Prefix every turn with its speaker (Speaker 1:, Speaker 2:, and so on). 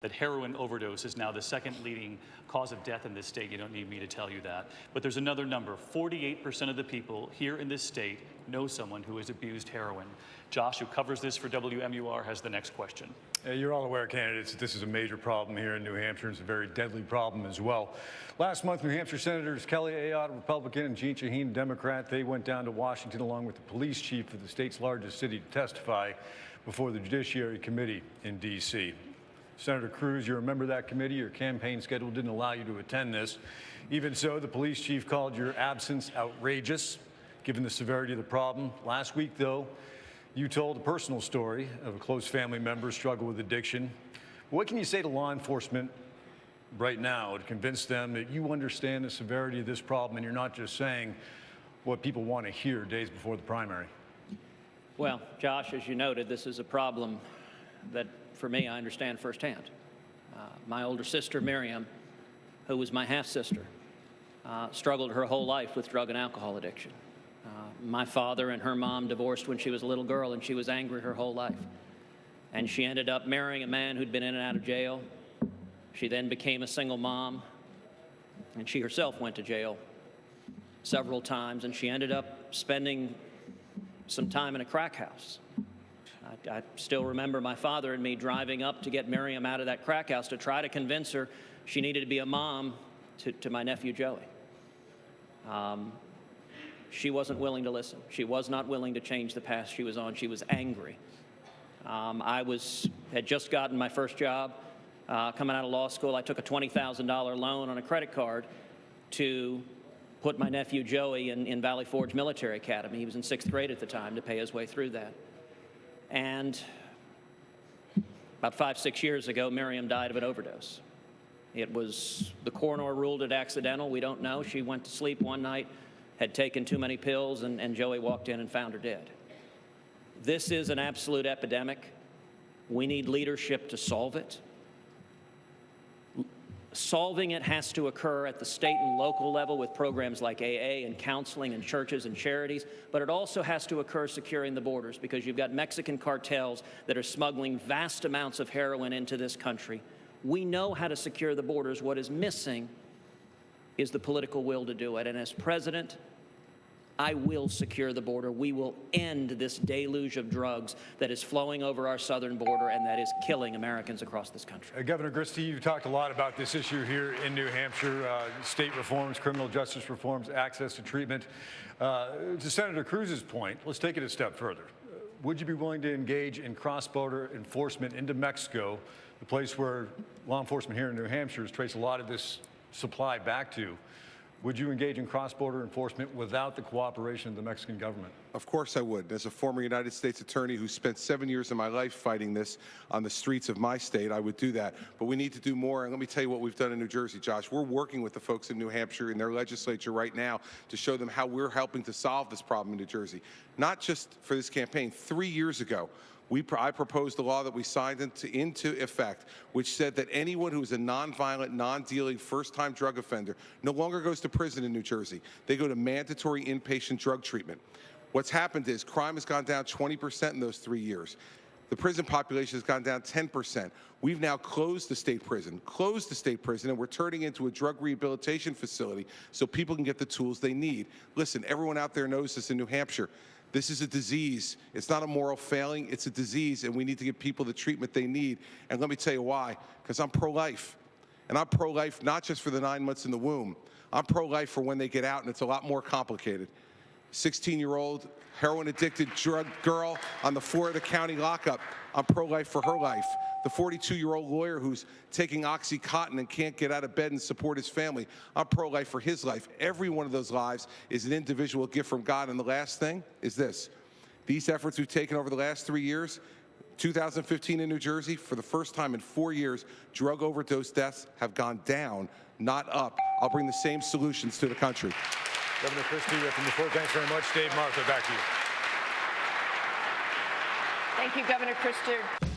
Speaker 1: that heroin overdose is now the second leading cause of death in this state. You don't need me to tell you that. But there's another number. 48% of the people here in this state know someone who has abused heroin. Josh, who covers this for WMUR, has the next question.
Speaker 2: You're all aware, candidates, that this is a major problem here in New Hampshire. It's a very deadly problem as well. Last month, New Hampshire Senators Kelly Ayotte, Republican, and Jeanne Shaheen, Democrat, they went down to Washington along with the police chief of the state's largest city to testify before the Judiciary Committee in D.C. Senator Cruz, you're a member of that committee. Your campaign schedule didn't allow you to attend this. Even so, the police chief called your absence outrageous, given the severity of the problem. Last week, though, you told a personal story of a close family member struggle with addiction. What can you say to law enforcement right now to convince them that you understand the severity of this problem and you're not just saying what people want to hear days before the primary?
Speaker 3: Well, Josh, as you noted, this is a problem that, for me, I understand firsthand. My older sister, Miriam, who was my half-sister, struggled her whole life with drug and alcohol addiction. My father and her mom divorced when she was a little girl, and she was angry her whole life. And she ended up marrying a man who'd been in and out of jail. She then became a single mom, and she herself went to jail several times, and she ended up spending some time in a crack house. I still remember my father and me driving up to get Miriam out of that crack house to try to convince her she needed to be a mom to my nephew Joey. She wasn't willing to listen. She was not willing to change the path she was on. She was angry. I had just gotten my first job coming out of law school. I took a $20,000 loan on a credit card to put my nephew Joey in Valley Forge Military Academy. He was in 6th grade at the time, to pay his way through that. And about 5-6 years ago, Miriam died of an overdose. It was, the coroner ruled it accidental. We don't know. She went to sleep one night, had taken too many pills, and Joey walked in and found her dead. This is an absolute epidemic. We need leadership to solve it. Solving it has to occur at the state and local level with programs like AA and counseling and churches and charities, but it also has to occur securing the borders, because you've got Mexican cartels that are smuggling vast amounts of heroin into this country. We know how to secure the borders. What is missing is the political will to do it. And as president, I will secure the border. We will end this deluge of drugs that is flowing over our southern border and that is killing Americans across this country.
Speaker 2: Governor Christie, you've talked a lot about this issue here in New Hampshire, state reforms, criminal justice reforms, access to treatment. To Senator Cruz's point, let's take it a step further. Would you be willing to engage in cross-border enforcement into Mexico, the place where law enforcement here in New Hampshire has traced a lot of this supply back to? Would you engage in cross-border enforcement without the cooperation of the Mexican government?
Speaker 4: Of course I would. As a former United States attorney who spent 7 years of my life fighting this on the streets of my state, I would do that. But we need to do more, and let me tell you what we've done in New Jersey, Josh. We're working with the folks in New Hampshire in their legislature right now to show them how we're helping to solve this problem in New Jersey. Not just for this campaign. 3 years ago, I proposed a law that we signed into effect, which said that anyone who is a nonviolent, non-dealing, first-time drug offender no longer goes to prison in New Jersey. They go to mandatory inpatient drug treatment. What's happened is crime has gone down 20% in those 3 years. The prison population has gone down 10%. We've now closed the state prison, and we're turning into a drug rehabilitation facility so people can get the tools they need. Listen, everyone out there knows this in New Hampshire. This is a disease. It's not a moral failing. It's a disease, and we need to give people the treatment they need. And let me tell you why. Because I'm pro-life. And I'm pro-life not just for the 9 months in the womb. I'm pro-life for when they get out, and it's a lot more complicated. 16-year-old heroin-addicted drug girl on the floor of the county lockup. I'm pro-life for her life. The 42-year-old lawyer who's taking OxyContin and can't get out of bed and support his family. I'm pro-life for his life. Every one of those lives is an individual gift from God. And the last thing is this. These efforts we've taken over the last 3 years, 2015 in New Jersey, for the first time in 4 years, drug overdose deaths have gone down, not up. I'll bring the same solutions to the country.
Speaker 2: Governor Christie from the floor, thanks very much. Dave, Martha, back to you.
Speaker 5: Thank you, Governor Christie.